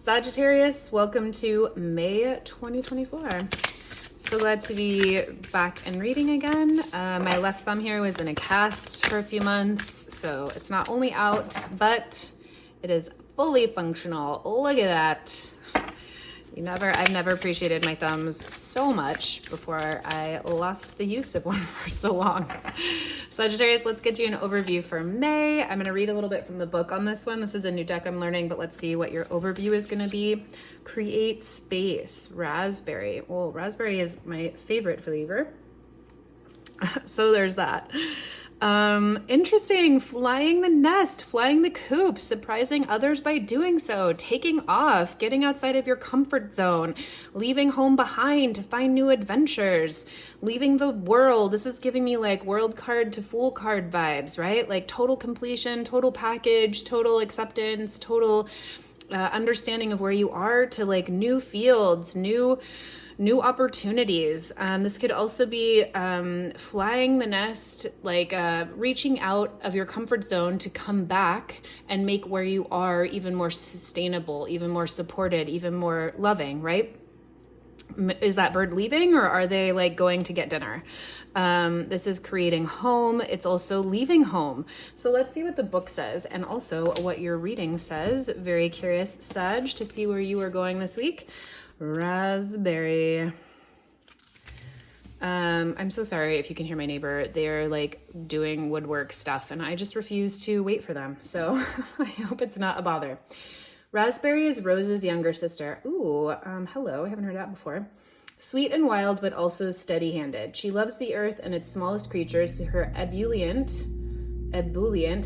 Sagittarius, welcome to May 2024. So glad to be back and reading again. My left thumb here was in a cast for a few months, so it's not only out, but it is fully functional. Look at that. I've never appreciated my thumbs so much before I lost the use of one for so long. Sagittarius, let's get you an overview for May. I'm going to read a little bit from the book on this one. This is a new deck I'm learning, but let's see what your overview is going to be. Create space, raspberry. Well, raspberry is my favorite flavor. So there's that. Interesting. Flying the nest, flying the coop, surprising others by doing so, taking off, getting outside of your comfort zone, leaving home behind to find new adventures, leaving the world. This is giving me like world card to fool card vibes, right? Like total completion, total package, total acceptance, total understanding of where you are to like new fields, new opportunities. This could also be flying the nest, like reaching out of your comfort zone to come back and make where you are even more sustainable, even more supported, even more loving, right? Is that bird leaving, or are they like going to get dinner? This is creating home. It's also leaving home. So let's see what the book says and also what your reading says. Very curious, Sag, to see where you are going this week. Raspberry. I'm so sorry if you can hear my neighbor. They're like doing woodwork stuff and I just refuse to wait for them. So I hope it's not a bother. Raspberry is Rose's younger sister. Ooh, hello. I haven't heard that before. Sweet and wild, but also steady-handed. She loves the earth and its smallest creatures. Her ebullient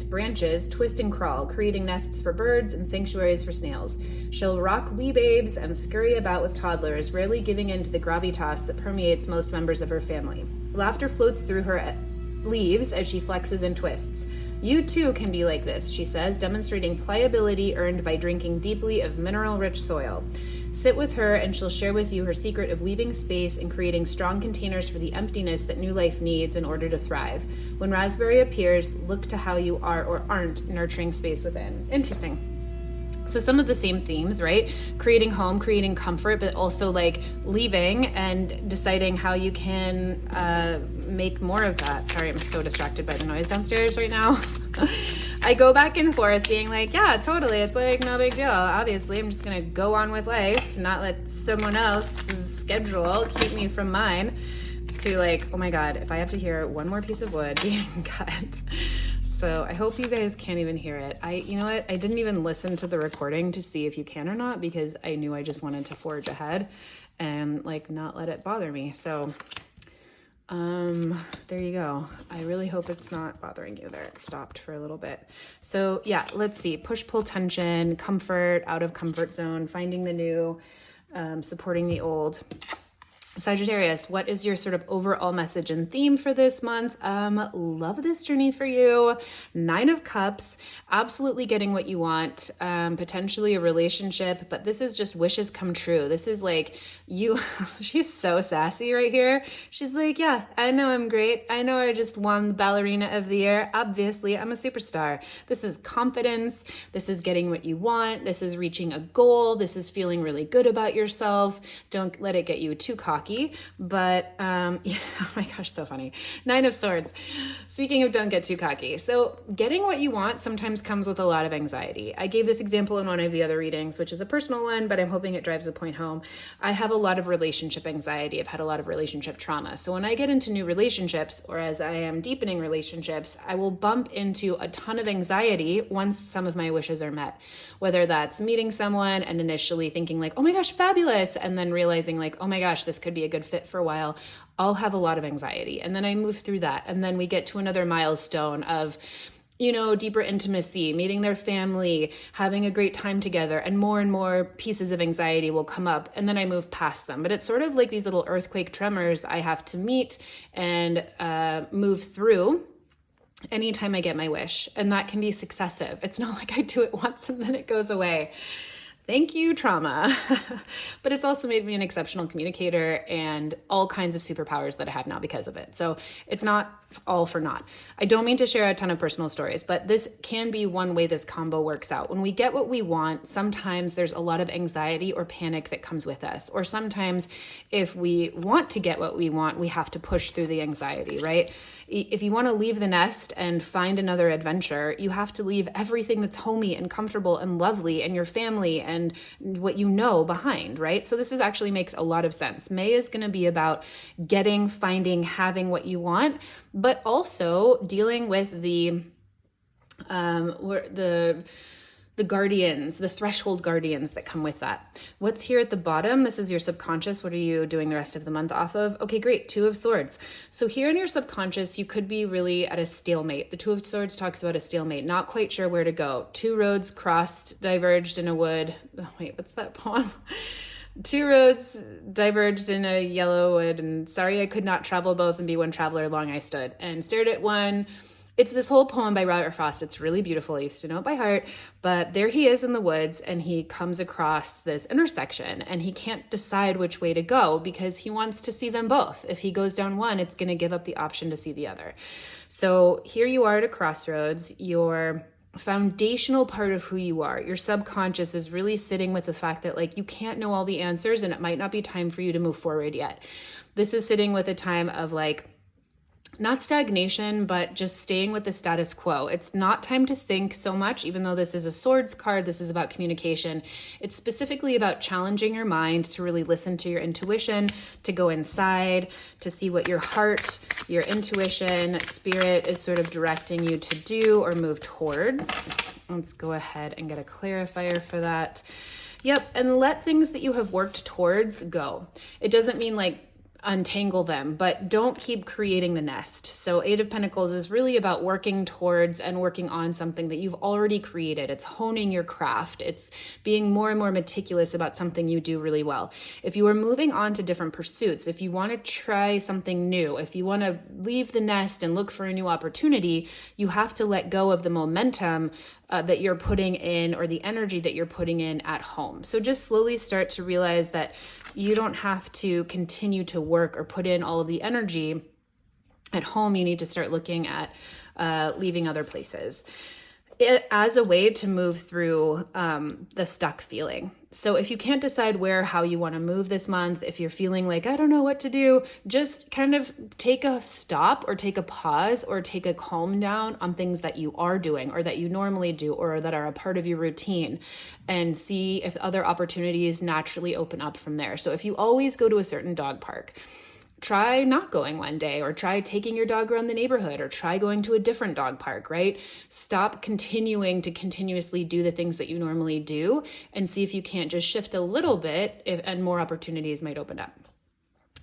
branches twist and crawl, creating nests for birds and sanctuaries for snails. She'll rock wee babes and scurry about with toddlers, rarely giving in to the gravitas that permeates most members of her family. Laughter floats through her leaves as she flexes and twists. You too can be like this, she says, demonstrating pliability earned by drinking deeply of mineral-rich soil. Sit with her and she'll share with you her secret of weaving space and creating strong containers for the emptiness that new life needs in order to thrive. When Raspberry appears, look to how you are or aren't nurturing space within. Interesting. So some of the same themes, right? Creating home, creating comfort, but also like leaving and deciding how you can make more of that. Sorry, I'm so distracted by the noise downstairs right now. I go back and forth being like, yeah, totally. It's like no big deal. Obviously, I'm just going to go on with life, not let someone else's schedule keep me from mine. To like, oh my God, if I have to hear one more piece of wood being cut. So I hope you guys can't even hear it. You know what? I didn't even listen to the recording to see if you can or not because I knew I just wanted to forge ahead and like not let it bother me. So there you go. I really hope it's not bothering you there. It stopped for a little bit. So yeah, let's see. Push, pull, tension, comfort, out of comfort zone, finding the new, supporting the old. Sagittarius, what is your sort of overall message and theme for this month? Love this journey for you. 9 of Cups, absolutely getting what you want, potentially a relationship, but this is just wishes come true. This is like you, she's so sassy right here. She's like, yeah, I know I'm great. I know I just won Ballerina of the Year. Obviously, I'm a superstar. This is confidence. This is getting what you want. This is reaching a goal. This is feeling really good about yourself. Don't let it get you too cocky. But yeah, oh my gosh, so funny. 9 of Swords. Speaking of don't get too cocky. So getting what you want sometimes comes with a lot of anxiety. I gave this example in one of the other readings, which is a personal one, but I'm hoping it drives the point home. I have a lot of relationship anxiety. I've had a lot of relationship trauma. So when I get into new relationships, or as I am deepening relationships, I will bump into a ton of anxiety once some of my wishes are met. Whether that's meeting someone and initially thinking like, oh my gosh, fabulous. And then realizing like, oh my gosh, this could be a good fit for a while. I'll have a lot of anxiety. And then I move through that. And then we get to another milestone of, you know, deeper intimacy, meeting their family, having a great time together, and more pieces of anxiety will come up. And then I move past them. But it's sort of like these little earthquake tremors I have to meet and move through anytime I get my wish. And that can be successive. It's not like I do it once and then it goes away. Thank you, trauma. But it's also made me an exceptional communicator and all kinds of superpowers that I have now because of it. So it's not all for naught. I don't mean to share a ton of personal stories, but this can be one way this combo works out. When we get what we want, sometimes there's a lot of anxiety or panic that comes with us. Or sometimes if we want to get what we want, we have to push through the anxiety, right? If you want to leave the nest and find another adventure, you have to leave everything that's homey and comfortable and lovely and your family and what you know behind, right? So this actually makes a lot of sense. May is going to be about getting, finding, having what you want, but also dealing with the guardians, the threshold guardians that come with that. What's here at the bottom? This is your subconscious. What are you doing the rest of the month off of? Okay, great. Two of Swords. So here in your subconscious, you could be really at a stalemate. The Two of Swords talks about a stalemate, not quite sure where to go. Two roads crossed, diverged in a wood. Oh, wait, what's that poem? Two roads diverged in a yellow wood, and sorry I could not travel both and be one traveler, long I stood and stared at one. It's this whole poem by Robert Frost. It's really beautiful. I used to know it by heart, but there he is in the woods and he comes across this intersection and he can't decide which way to go because he wants to see them both. If he goes down one, it's going to give up the option to see the other. So here you are at a crossroads. Your foundational part of who you are, your subconscious, is really sitting with the fact that like you can't know all the answers and it might not be time for you to move forward yet. This is sitting with a time of like, not stagnation, but just staying with the status quo. It's not time to think so much, even though this is a swords card, this is about communication. It's specifically about challenging your mind to really listen to your intuition, to go inside, to see what your heart, your intuition, spirit is sort of directing you to do or move towards. Let's go ahead and get a clarifier for that. Yep, and let things that you have worked towards go. It doesn't mean like untangle them, but don't keep creating the nest. So Eight of Pentacles is really about working towards and working on something that you've already created. It's honing your craft. It's being more and more meticulous about something you do really well. If you are moving on to different pursuits, if you want to try something new, if you want to leave the nest and look for a new opportunity, you have to let go of the momentum that you're putting in or the energy that you're putting in at home. So just slowly start to realize that you don't have to continue to work or put in all of the energy at home. You need to start looking at leaving other places as a way to move through the stuck feeling. So if you can't decide where, how you want to move this month, if you're feeling like, I don't know what to do, just kind of take a stop or take a pause or take a calm down on things that you are doing or that you normally do or that are a part of your routine and see if other opportunities naturally open up from there. So if you always go to a certain dog park, try not going one day, or try taking your dog around the neighborhood, or try going to a different dog park, right? Stop continuing to continuously do the things that you normally do and see if you can't just shift a little bit and more opportunities might open up.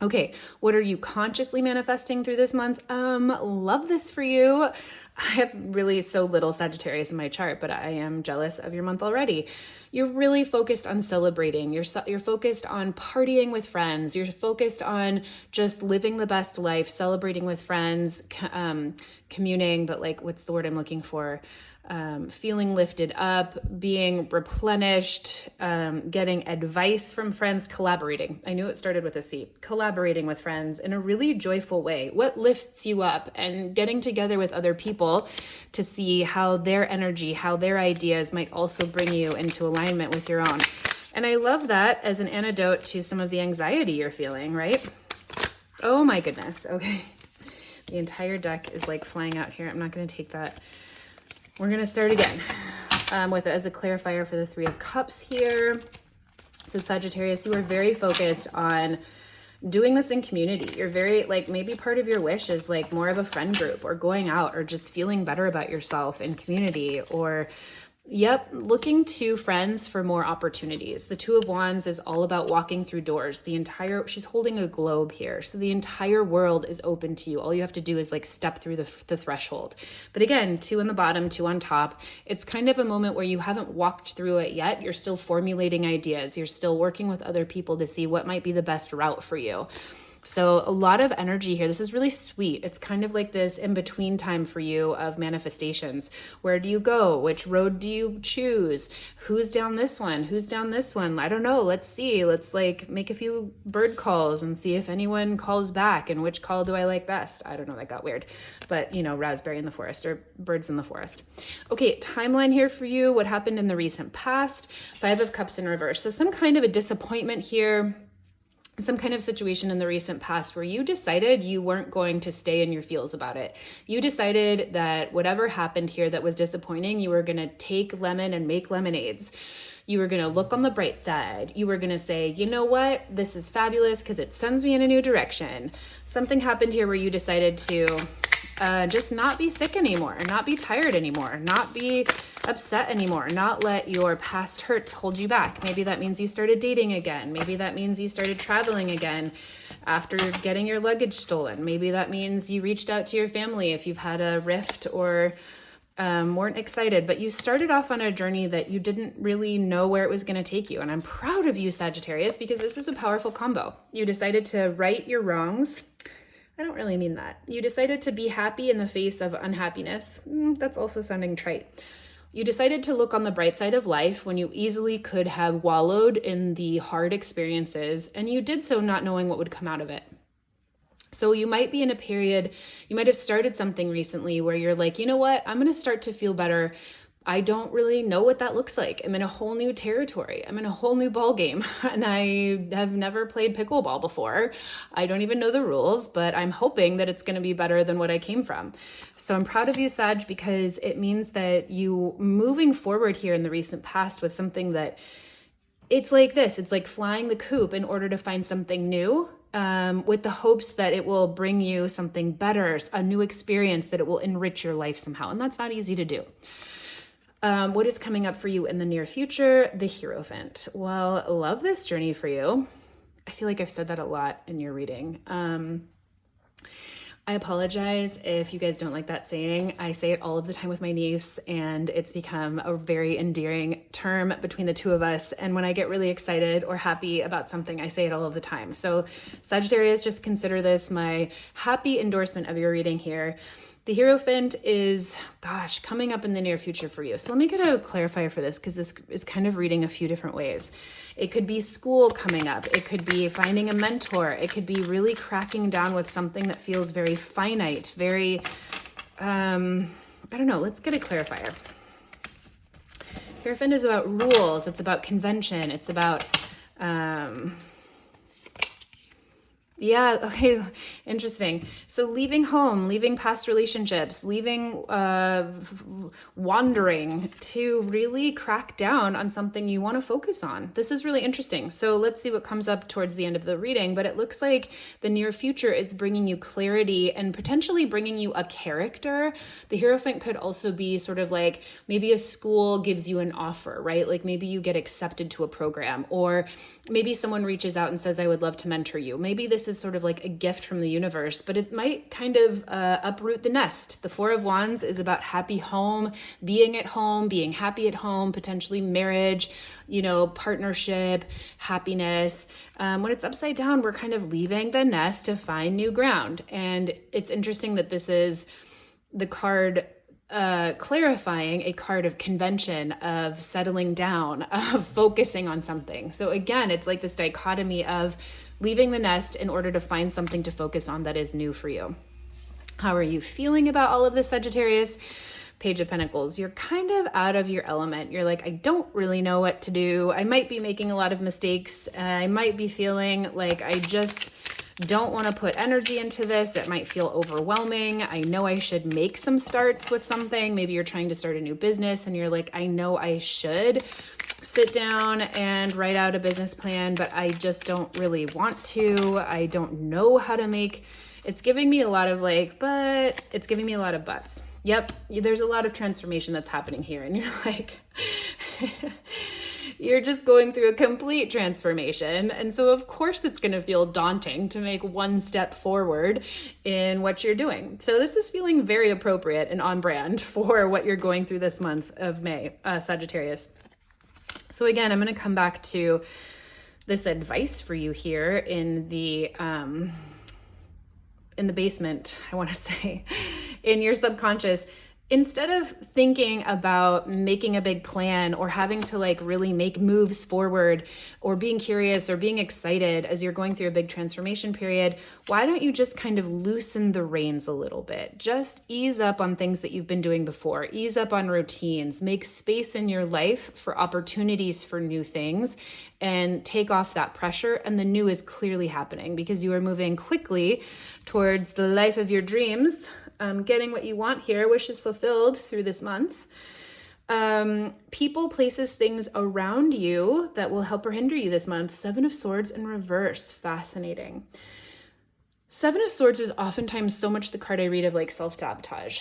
Okay, what are you consciously manifesting through this month? Love this for you. I have really so little Sagittarius in my chart, but I am jealous of your month already. You're really focused on celebrating. You're focused on partying with friends. You're focused on just living the best life, celebrating with friends, communing, but like, what's the word I'm looking for? Feeling lifted up, being replenished, getting advice from friends, collaborating. I knew it started with a C. Collaborating with friends in a really joyful way. What lifts you up, and getting together with other people to see how their energy, how their ideas might also bring you into alignment with your own. And I love that as an antidote to some of the anxiety you're feeling, right? Oh my goodness. Okay. The entire deck is like flying out here. I'm not going to take that. We're going to start again with it as a clarifier for the Three of Cups here. So Sagittarius, you are very focused on doing this in community. You're very like, maybe part of your wish is like more of a friend group or going out or just feeling better about yourself in community, or looking to friends for more opportunities. The Two of Wands is all about walking through doors. She's holding a globe here. So the entire world is open to you. All you have to do is like step through the threshold. But again, two on the bottom, two on top. It's kind of a moment where you haven't walked through it yet. You're still formulating ideas. You're still working with other people to see what might be the best route for you. So a lot of energy here. This is really sweet. It's kind of like this in-between time for you of manifestations. Where do you go? Which road do you choose? Who's down this one? Who's down this one? I don't know. Let's see. Let's like make a few bird calls and see if anyone calls back, and which call do I like best? I don't know. That got weird. But, you know, raspberry in the forest or birds in the forest. Okay, timeline here for you. What happened in the recent past? 5 of Cups in reverse. So some kind of a disappointment here. Some kind of situation in the recent past where you decided you weren't going to stay in your feels about it. You decided that whatever happened here that was disappointing, you were going to take lemon and make lemonades. You were going to look on the bright side. You were going to say, you know what? This is fabulous because it sends me in a new direction. Something happened here where you decided to just not be sick anymore, not be tired anymore, not be upset anymore, not let your past hurts hold you back. Maybe that means you started dating again. Maybe that means you started traveling again after getting your luggage stolen. Maybe that means you reached out to your family if you've had a rift or weren't excited, but you started off on a journey that you didn't really know where it was going to take you. And I'm proud of you, Sagittarius, because this is a powerful combo. You decided to right your wrongs. I don't really mean that. You decided to be happy in the face of unhappiness. That's also sounding trite. You decided to look on the bright side of life when you easily could have wallowed in the hard experiences, and you did so not knowing what would come out of it. So you might be in a period, you might have started something recently where you're like, you know what, I'm going to start to feel better. I don't really know what that looks like. I'm in a whole new territory. I'm in a whole new ball game, and I have never played pickleball before. I don't even know the rules, but I'm hoping that it's going to be better than what I came from. So I'm proud of you, Sag, because it means that you moving forward here in the recent past with something that it's like this. It's like flying the coop in order to find something new. With the hopes that it will bring you something better, a new experience, that it will enrich your life somehow. And that's not easy to do. What is coming up for you in the near future? The Hierophant. Well, love this journey for you. I feel like I've said that a lot in your reading. I apologize if you guys don't like that saying. I say it all of the time with my niece, and it's become a very endearing term between the two of us. And when I get really excited or happy about something, I say it all of the time. So Sagittarius, just consider this my happy endorsement of your reading here. The Hierophant is, coming up in the near future for you. So let me get a clarifier for this, because this is kind of reading a few different ways. It could be school coming up. It could be finding a mentor. It could be really cracking down with something that feels very finite, very, I don't know. Let's get a clarifier. Hierophant is about rules. It's about convention. It's about, yeah, okay, interesting. So leaving home, leaving past relationships, leaving, wandering to really crack down on something you want to focus on. This is really interesting. So let's see what comes up towards the end of the reading, but it looks like the near future is bringing you clarity and potentially bringing you a character. The Hierophant could also be sort of like maybe a school gives you an offer, right? Like maybe you get accepted to a program, or maybe someone reaches out and says, I would love to mentor you. Maybe this is sort of like a gift from the universe, but it might kind of uproot the nest. The Four of Wands is about happy home, being at home, being happy at home, potentially marriage, partnership, happiness. When it's upside down, we're kind of leaving the nest to find new ground. And it's interesting that this is the card clarifying, a card of convention, of settling down, of focusing on something. So again, it's like this dichotomy of leaving the nest in order to find something to focus on that is new for you. How are you feeling about all of this, Sagittarius? Page of Pentacles. You're kind of out of your element. You're like, I don't really know what to do. I might be making a lot of mistakes. I might be feeling like I just don't want to put energy into this. It might feel overwhelming. I know I should make some starts with something. Maybe you're trying to start a new business and you're like, I know I should sit down and write out a business plan, but I just don't really want to. I don't know how to make, it's giving me a lot of but it's giving me a lot of buts. Yep, there's a lot of transformation that's happening here. And you're like, you're just going through a complete transformation. And so of course it's going to feel daunting to make one step forward in what you're doing. So this is feeling very appropriate and on brand for what you're going through this month of May, Sagittarius. So again, I'm going to come back to this advice for you here in the basement, I want to say, in your subconscious. Instead of thinking about making a big plan or having to like really make moves forward or being curious or being excited as you're going through a big transformation period, why don't you just kind of loosen the reins a little bit? Just ease up on things that you've been doing before, ease up on routines, make space in your life for opportunities for new things, and take off that pressure. And the new is clearly happening because you are moving quickly towards the life of your dreams. Getting what you want here, wishes fulfilled through this month. People, places, things around you that will help or hinder you this month. 7 of Swords in reverse. Fascinating. 7 of Swords is oftentimes so much the card I read of like self-sabotage.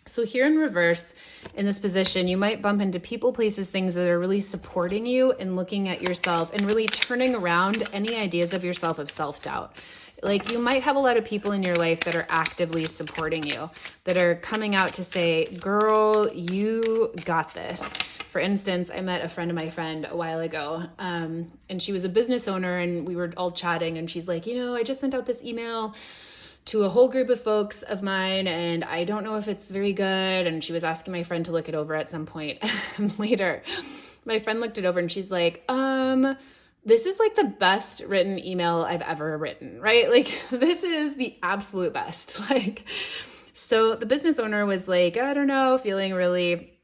So here in reverse, in this position, you might bump into people, places, things that are really supporting you and looking at yourself and really turning around any ideas of yourself of self-doubt. Like you might have a lot of people in your life that are actively supporting you, that are coming out to say, girl, you got this. For instance, I met a friend of my friend a while ago, and she was a business owner and we were all chatting and she's like, I just sent out this email to a whole group of folks of mine and I don't know if it's very good. And she was asking my friend to look it over at some point. And later, my friend looked it over and she's like, this is like the best written email I've ever written, right? Like this is the absolute best. Like, so the business owner was like, I don't know, feeling really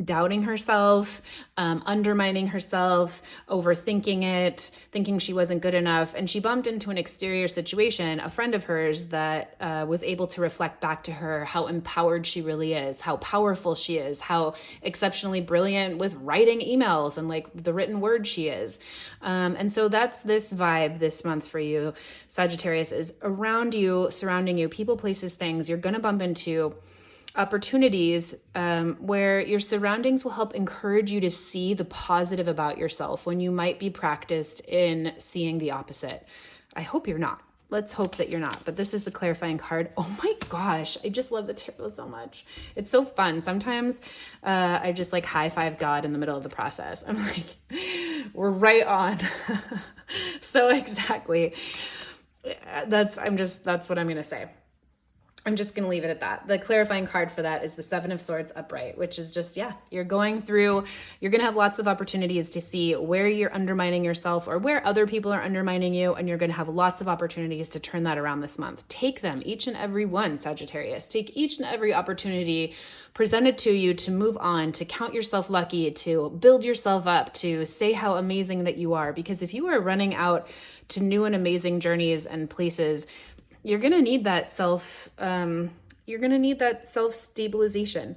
doubting herself, undermining herself, overthinking it, thinking she wasn't good enough. And she bumped into an exterior situation, a friend of hers that was able to reflect back to her how empowered she really is, how powerful she is, how exceptionally brilliant with writing emails and like the written word she is. And so that's this vibe this month for you, Sagittarius, is around you, surrounding you, people, places, things. You're going to bump into opportunities where your surroundings will help encourage you to see the positive about yourself when you might be practiced in seeing the opposite. I hope you're not. Let's hope that you're not. But this is the clarifying card. Oh my gosh, I just love the tarot so much. It's so fun. Sometimes I just like high five God in the middle of the process. I'm like, we're right on. So exactly. That's what I'm going to say. I'm just going to leave it at that. The clarifying card for that is the 7 of Swords upright, which is just, you're going through, you're going to have lots of opportunities to see where you're undermining yourself or where other people are undermining you. And you're going to have lots of opportunities to turn that around this month. Take them, each and every one, Sagittarius. Take each and every opportunity presented to you to move on, to count yourself lucky, to build yourself up, to say how amazing that you are. Because if you are running out to new and amazing journeys and places, you're going to need that self-stabilization,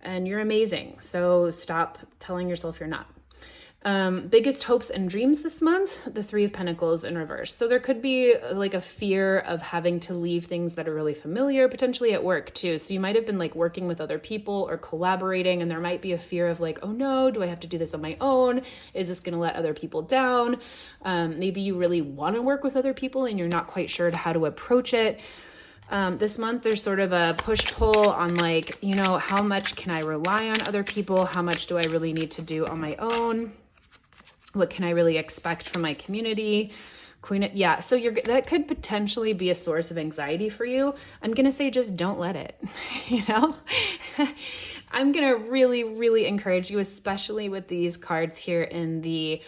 and you're amazing. So stop telling yourself you're not. Biggest hopes and dreams this month, the 3 of Pentacles in reverse. So there could be like a fear of having to leave things that are really familiar, potentially at work too. So you might have been like working with other people or collaborating, and there might be a fear of like, oh no, do I have to do this on my own? Is this going to let other people down? Maybe you really want to work with other people and you're not quite sure how to approach it. This month, there's sort of a push-pull on like, how much can I rely on other people? How much do I really need to do on my own? What can I really expect from my community? So that could potentially be a source of anxiety for you. I'm going to say, just don't let it, I'm going to really, really encourage you, especially with these cards here in the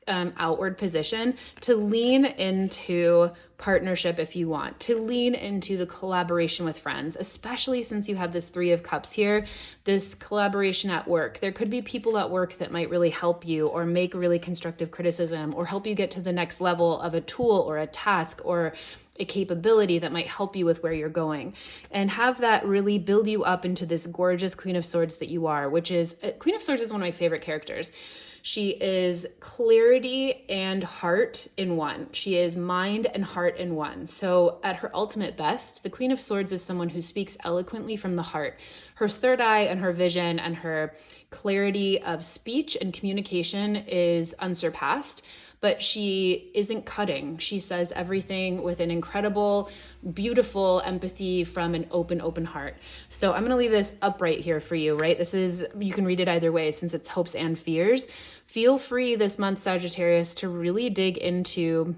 outward position, to lean into partnership if you want, to lean into the collaboration with friends, especially since you have this 3 of Cups here, this collaboration at work. There could be people at work that might really help you or make really constructive criticism or help you get to the next level of a tool or a task or a capability that might help you with where you're going, and have that really build you up into this gorgeous Queen of Swords that you are, which is, Queen of Swords is one of my favorite characters. She is clarity and heart in one. She is mind and heart in one. So at her ultimate best, the Queen of Swords is someone who speaks eloquently from the heart. Her third eye and her vision and her clarity of speech and communication is unsurpassed. but she isn't cutting. She says everything with an incredible, beautiful empathy from an open heart. So I'm going to leave this upright here for you, right? This is, you can read it either way since it's hopes and fears. Feel free this month, Sagittarius, to really dig into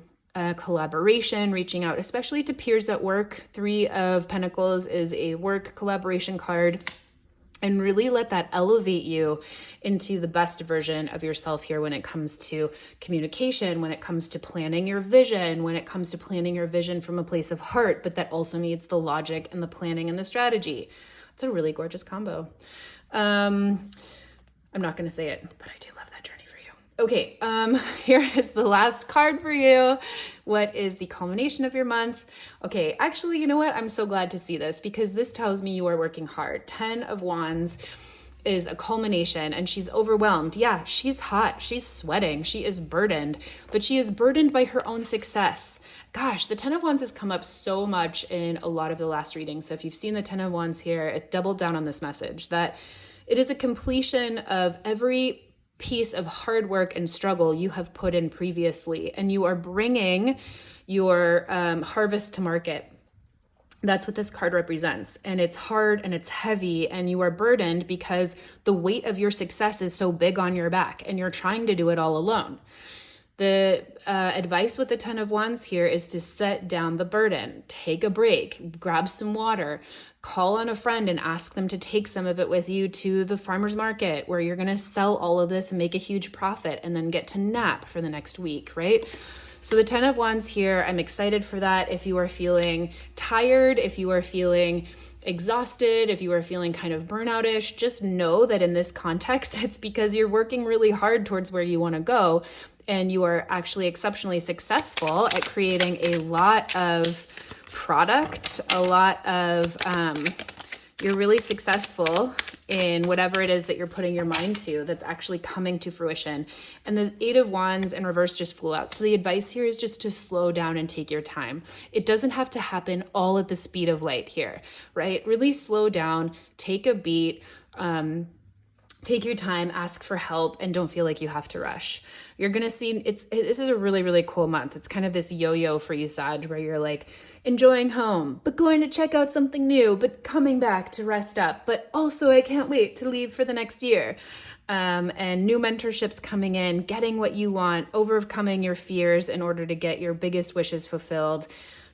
collaboration, reaching out, especially to peers at work. 3 of Pentacles is a work collaboration card. And really let that elevate you into the best version of yourself here when it comes to communication, when it comes to planning your vision, when it comes to planning your vision from a place of heart, but that also needs the logic and the planning and the strategy. It's a really gorgeous combo. I'm not going to say it, but I do love that journey for you. Okay, here is the last card for you. What is the culmination of your month? Okay, actually, you know what? I'm so glad to see this because this tells me you are working hard. 10 of Wands is a culmination and she's overwhelmed. Yeah, she's hot. She's sweating. She is burdened, but she is burdened by her own success. Gosh, the 10 of Wands has come up so much in a lot of the last readings. So if you've seen the 10 of Wands here, it doubled down on this message that it is a completion of every piece of hard work and struggle you have put in previously, and you are bringing your harvest to market. That's what this card represents. And it's hard and it's heavy and you are burdened because the weight of your success is so big on your back and you're trying to do it all alone. The advice with the 10 of Wands here is to set down the burden, take a break, grab some water, call on a friend and ask them to take some of it with you to the farmer's market where you're going to sell all of this and make a huge profit and then get to nap for the next week, right? So the 10 of Wands here, I'm excited for that. If you are feeling tired, if you are feeling exhausted, if you are feeling kind of burnout-ish, just know that in this context, it's because you're working really hard towards where you want to go. And you are actually exceptionally successful at creating a lot of product, a lot of, you're really successful in whatever it is that you're putting your mind to that's actually coming to fruition. And the 8 of Wands in reverse just flew out. So the advice here is just to slow down and take your time. It doesn't have to happen all at the speed of light here, right? Really slow down, take a beat, take your time, ask for help, and don't feel like you have to rush. You're going to see, this is a really, really cool month. It's kind of this yo-yo for you, Sag, where you're like enjoying home, but going to check out something new, but coming back to rest up. But also I can't wait to leave for the next year. And new mentorships coming in, getting what you want, overcoming your fears in order to get your biggest wishes fulfilled.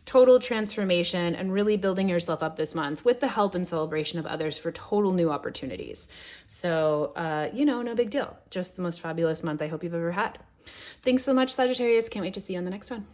Total transformation and really building yourself up this month with the help and celebration of others for total new opportunities. So, no big deal. Just the most fabulous month I hope you've ever had. Thanks so much, Sagittarius. Can't wait to see you on the next one.